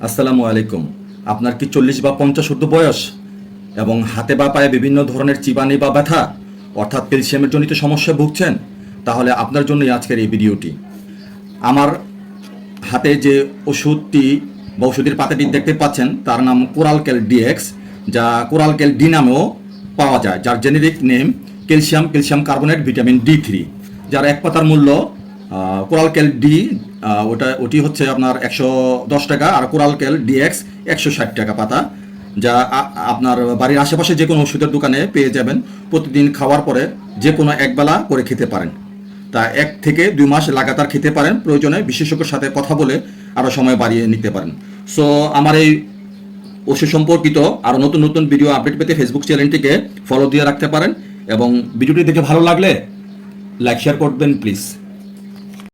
আসসালামু আলাইকুম। আপনার কি 40 বা 50 ঊর্ধ্ব বয়স এবং হাতে বা পায়ে বিভিন্ন ধরনের চিবানি বা ব্যথা অর্থাৎ ক্যালসিয়ামের জনিত সমস্যায় ভুগছেন? তাহলে আপনার জন্যই আজকের এই ভিডিওটি। আমার হাতে যে ওষুধটি বা ওষুধের পাতাটি দেখতে পাচ্ছেন তার নাম কোরালকেল ডিএক্স, যা কোরালকেল ডি নামেও পাওয়া যায়, যার generic name calcium carbonate vitamin D three, যার এক পাতার মূল্য কোরালকেল ডি ওটি হচ্ছে আপনার 110 টাকা, আর কোরালকেল ডিএক্স 160 টাকা পাতা, যা আপনার বাড়ির আশেপাশে যে কোনো ওষুধের দোকানে পেয়ে যাবেন। প্রতিদিন খাওয়ার পরে যে কোনো একবেলা করে খেতে পারেন। তা 1 থেকে 2 মাস লাগাতার খেতে পারেন, প্রয়োজনে বিশেষজ্ঞের সাথে কথা বলে আরও সময় বাড়িয়ে নিতে পারেন। সো আমার এই ওষুধ সম্পর্কিত আরও নতুন নতুন ভিডিও আপডেট পেতে ফেসবুক চ্যানেলটিকে ফলো দিয়ে রাখতে পারেন, এবং ভিডিওটি দেখে ভালো লাগলে লাইক শেয়ার করবেন প্লিজ।